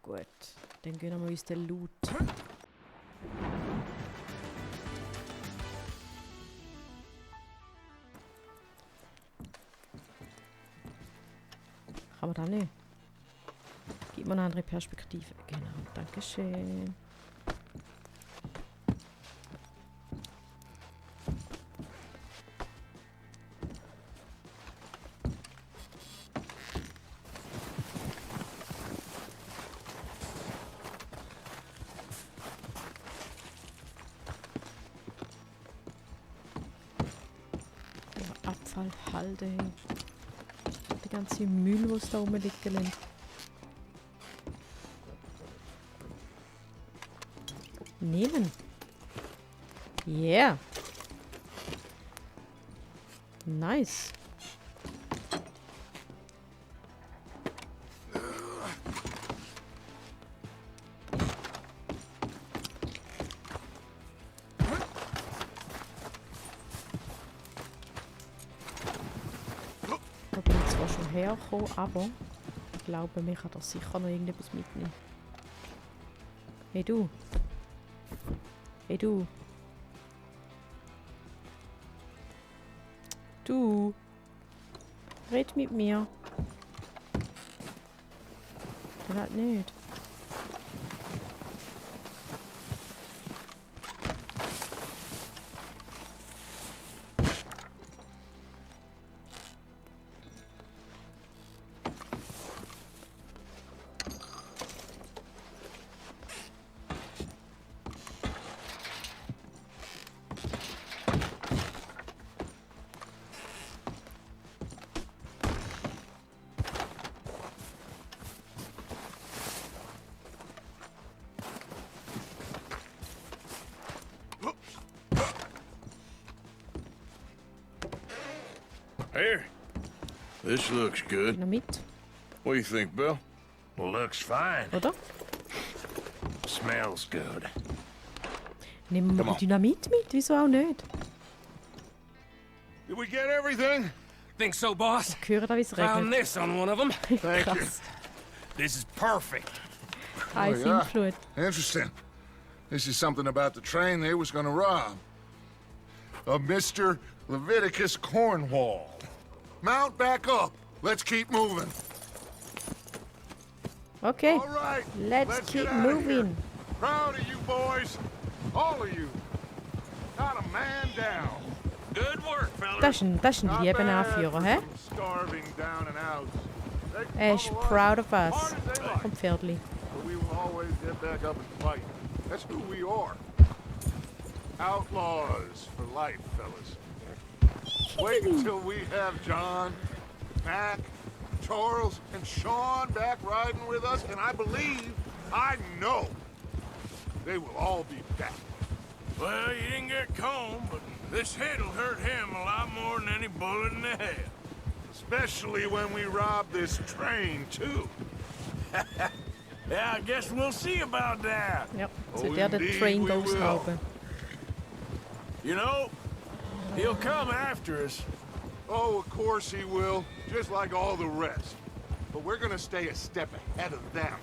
Gut, dann gönnen wir uns den Loot. Kann man da nicht? Gib mir eine andere Perspektive. Genau, dankeschön. Abfallhalde. Der ganze Müll, was da rumliegen lässt. Nehmen. Yeah. Nice. Da bin ich zwar schon hergekommen, aber ich glaube, mich hat er sicher noch irgendetwas mitnehmen. Hey du. Hey du. Du. Red mit mir. Der halt nicht. Here. This looks good. Dynamit, What do you think, Bill? Looks fine. oder? Smells good. Nehmen wir Dynamit mit? Wieso auch nicht? Did we get everything? Think so, boss? Ich höre da, wie es Found regnet. this on one of them. Thank you. Krass. This is perfect. Eis yeah. in Flut. Interesting. This is something about the train they was gonna rob. A Mr. Leviticus Cornwall. Mount back up. Let's keep moving. Okay, All right. let's keep get out of here. moving. Proud of you boys. All of you. Not a man down. Good work, fellas. Das ist ein lieber Anführer, hä? Starving down and out. They can Er ist follow us proud of as us. hard as they like, Vom Pferdli. but we will always get back up and fight. That's who we are. Outlaws for life, fellas. Wait until we have John, Mac, Charles, and Sean back riding with us, and I believe, I know, they will all be back. Well, you didn't get Combe, but this hit'll hurt him a lot more than any bullet in the head. Especially when we rob this train, too. Yeah, I guess we'll see about that. Ja, Oh, zu der indeed Train we Ghost will. haben. You know, he'll come after us. Oh, of course he will, just like all the rest. But we're gonna stay a step ahead of them.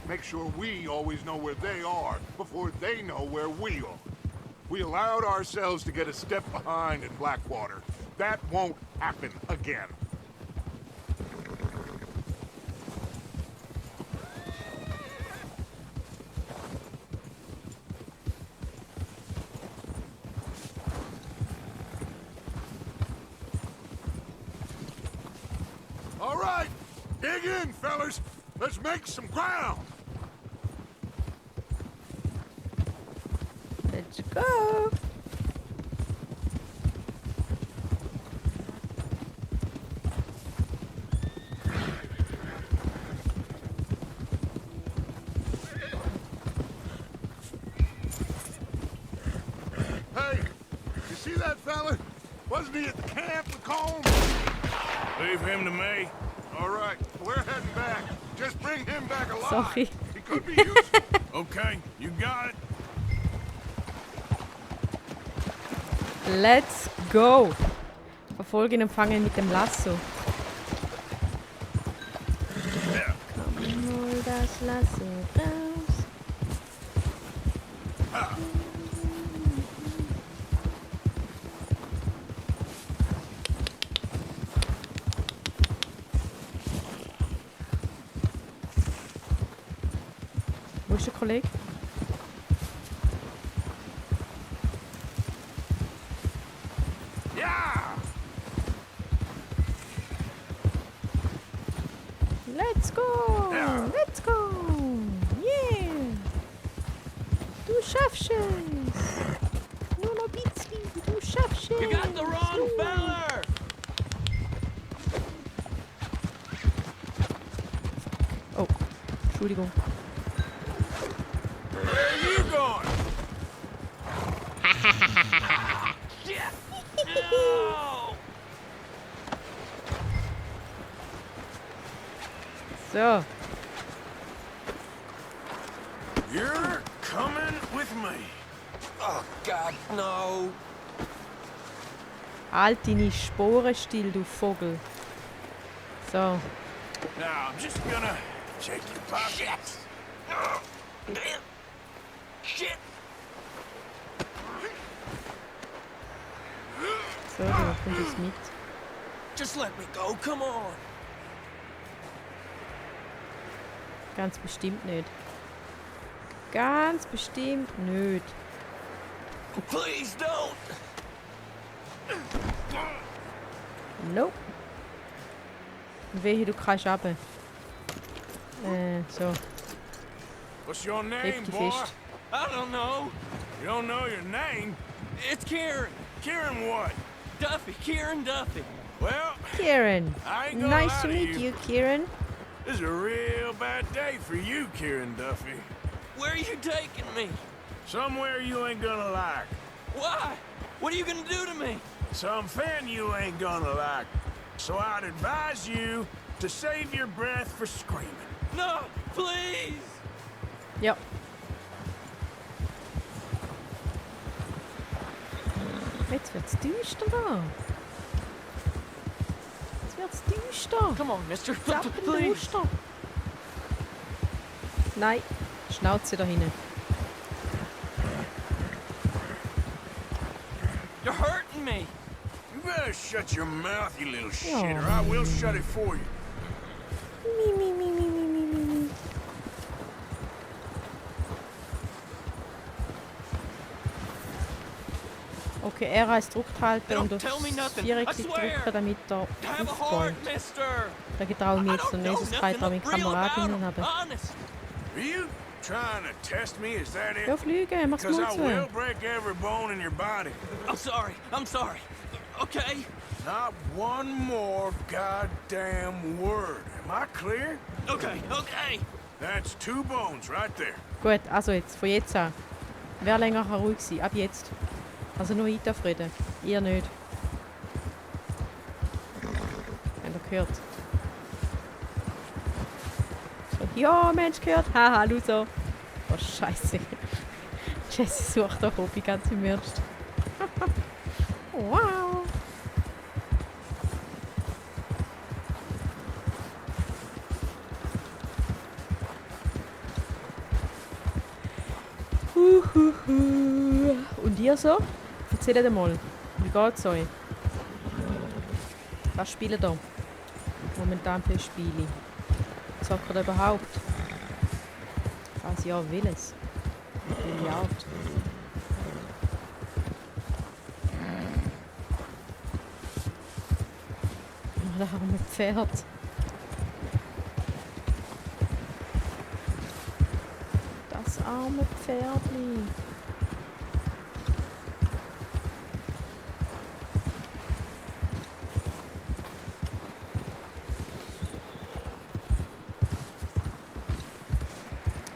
Make sure we always know where they are before they know where we are. We allowed ourselves to get a step behind in Blackwater. That won't happen again. All right, dig in, fellas. Let's make some ground. Let's go! Hey, you see that fella? Wasn't he at the camp with Combs? Leave him to me. All right, we're heading back. Just bring him back alive. Sorry. He could be useful. Okay, you got it. Let's go! Verfolgen und fangen mit dem Lasso. Yeah. Hol das Lasso raus. Wo ist der Kollege? Ja! Let's go! Ja. Let's go! Yeah! Du schaffst es! Nur noch ein bisschen, du schaffst es! You got the wrong feller! Oh, Entschuldigung. Where are you going? No! So, You're coming with me. Oh, God, no. halt deine Sporen still, du Vogel. So, Now, I'm just gonna check your pockets. Oh, damn. Shit. so, du kommst jetzt mit. Just let me go, come on. Ganz bestimmt nicht. Ganz bestimmt nicht. Please don't. Nope. Und wehe, du kannst runter. So, What's your name, heb die boy? fest. I don't know. You don't know your name? It's Kieran. Kieran what? Duffy, Kieran Duffy. Well, Kieran. I ain't gonna Nice lie to to meet you, Kieran. this is a real bad day for you, Kieran Duffy. Where are you taking me? Somewhere you ain't gonna like. Why? What are you gonna do to me? Something you ain't gonna like. So I'd advise you to save your breath for screaming. No, please. Ja. Jetzt wird's düster da. Jetzt wird's düster. Come on, mister. Please. Zappenduster. Nein, Schnauze da hinten. You're hurting me. You better shut your mouth, you little Ja. shit, or I will shut it for you. Mi, mi, mi, mi, mi, mi, mi, mi. Okay, R als drückt halten und Don't aufs tell me nothing. Viereck I swear. drücken, damit er Have a aufbäumt. heart, mister. Da getraue ich mich I jetzt noch don't nicht, know sonst kann nothing ich da meine real about Kameradinnen him. haben. Honest. Are you trying to test me? Is that it? Ja, fliegen, mach's Because Mund I zu. will break every bone in your body. I'm sorry. I'm sorry. Okay? Not one more goddamn word. Am I clear? Okay. Okay. That's 2 bones right there. Gut, also jetzt, von jetzt an. Wer länger kann ruhig sein, ab jetzt. Also nur ich darf reden, ihr nicht. Habt ihr gehört? So, ja, Mensch, gehört. Haha, Loser. Oh, Scheiße. Jesse sucht doch Hobby ganz im Ernst. Wow. Und ihr so? Erzählt mal, wie geht's euch? Was spielt ihr momentan für Spiele? Zockt ihr überhaupt? Falls ja, welches? Billard. Oh, da haben wir ein Pferd. Das arme Pferdli.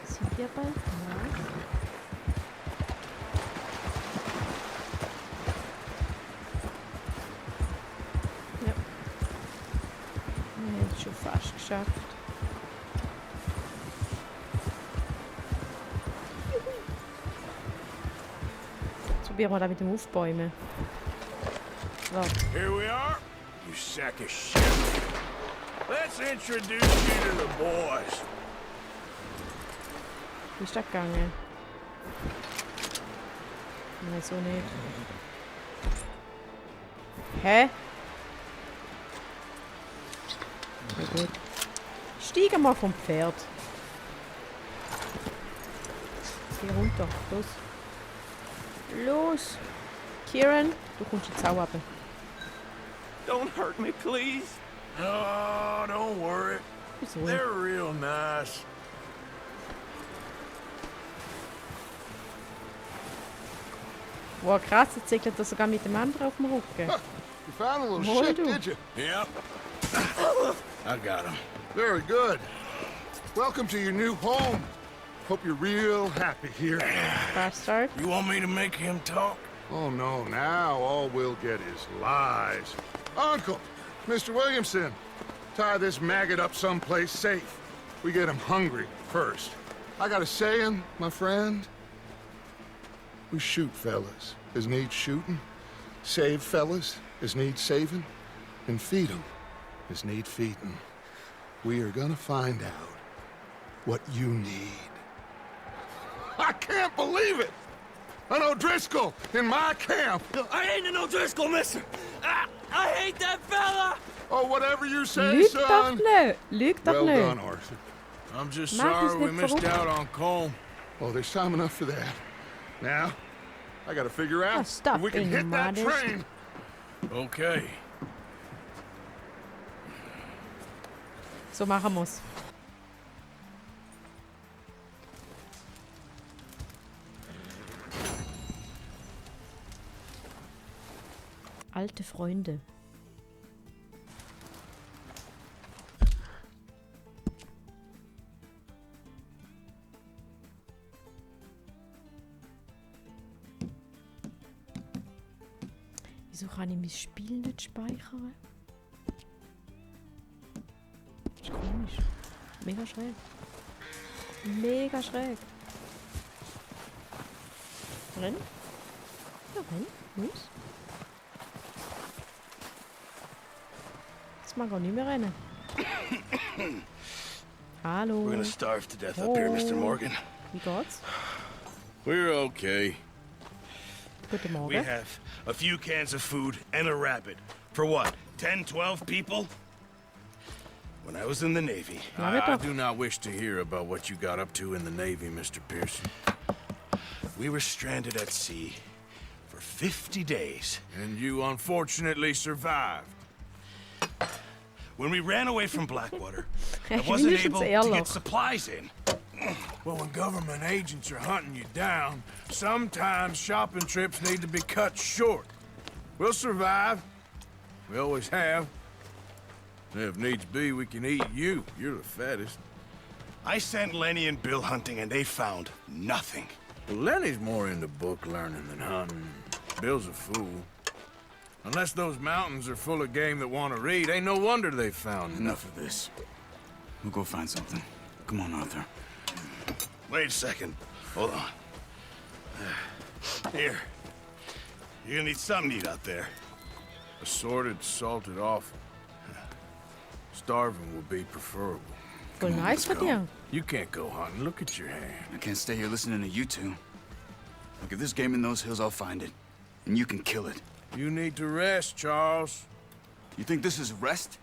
Sind wir bald nach? Ja. Wir haben es schon fast geschafft. Jetzt probieren wir da mit dem Aufbäumen. So. Here we are, you sack of shit. Let's introduce you to the boys. Wie ist das gegangen? Nein, so nicht. Hä? Na gut. Steigen mal vom Pferd. Geh runter. Los. Los. Kieran, du kommst jetzt auch runter. Don't hurt me, please. Oh, don't worry. Wieso? They're real nice. Wow, krass, jetzt segelt er sogar mit dem anderen auf dem Rücken. You found a little Boy, shit, do. did you? Yep. I got him. Very good. Welcome to your new home. Hope you're real happy here. Bastard. You want me to make him talk? Oh, no, now all we'll get is lies. Uncle, Mr. Williamson, tie this maggot up someplace safe. We get him hungry first. I got a saying, my friend. We shoot fellas as need shooting, save fellas as need saving, and feed 'em as need feeding. We are gonna find out what you need. I can't believe it! An O'Driscoll in my camp! I ain't an O'Driscoll, mister. I hate that fella. Oh, whatever you say, Lüg doch son! nicht. Lüg doch Well done, nicht. Arthur. I'm just Mach uns sorry we nicht missed verrückt. out on Cole. Oh, there's time enough for that. Now, I gotta figure out stop if we can being hit that modest. train. Okay. So machen wir's. Alte Freunde. Wieso kann ich mein Spiel nicht speichern? Das ist komisch. Mega schräg. Mega schräg. Renn? Ja, renn. Los. Jetzt mag er nicht mehr rennen. Hallo. We're gonna starve to death up here, Mr. Morgan. Wie geht's? We're okay. Guten We Morgen. have a few cans of food and a rabbit. For what, 10, 12 people? When I was in the Navy, Ja, wird I doch. do not wish to hear about what you got up to in the Navy, Mr. Pearson. we were stranded at sea for 50 days. And you unfortunately survived. When we ran away from Blackwater, I Ich bin wasn't nicht able ins to get Ehrloch. supplies in. Well, when government agents are hunting you down, sometimes shopping trips need to be cut short. We'll survive. We always have. If needs be, we can eat you. You're the fattest. I sent Lenny and Bill hunting, and they found nothing. Well, Lenny's more into book learning than hunting. Bill's a fool. Unless those mountains are full of game that want to read, ain't no wonder they found Enough of this. We'll go find something. Come on, Arthur. Wait a second. Hold on. Here. You're gonna need something to eat out there. assorted, salted offal. Starving will be preferable. Voll Come on, nice let's von go. dir. You can't go hunting. Look at your hand. I can't stay here listening to you two. Look, if there's game in those hills, I'll find it. And you can kill it. You need to rest, Charles. You think this is rest?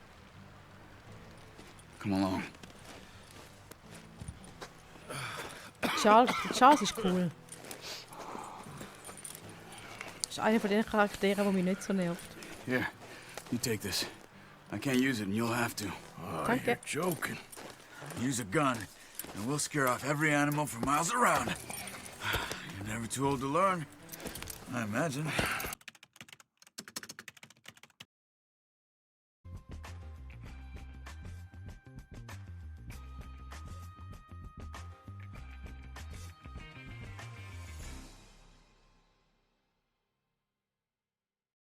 Come along. Charles ist cool. Ist einer von den Charakteren, der mich nicht so nervt. Here, you take this. I can't use it, and you'll have to. Oh, Danke. you're joking. Use a gun, and we'll scare off every animal for miles around. You're never too old to learn, I imagine.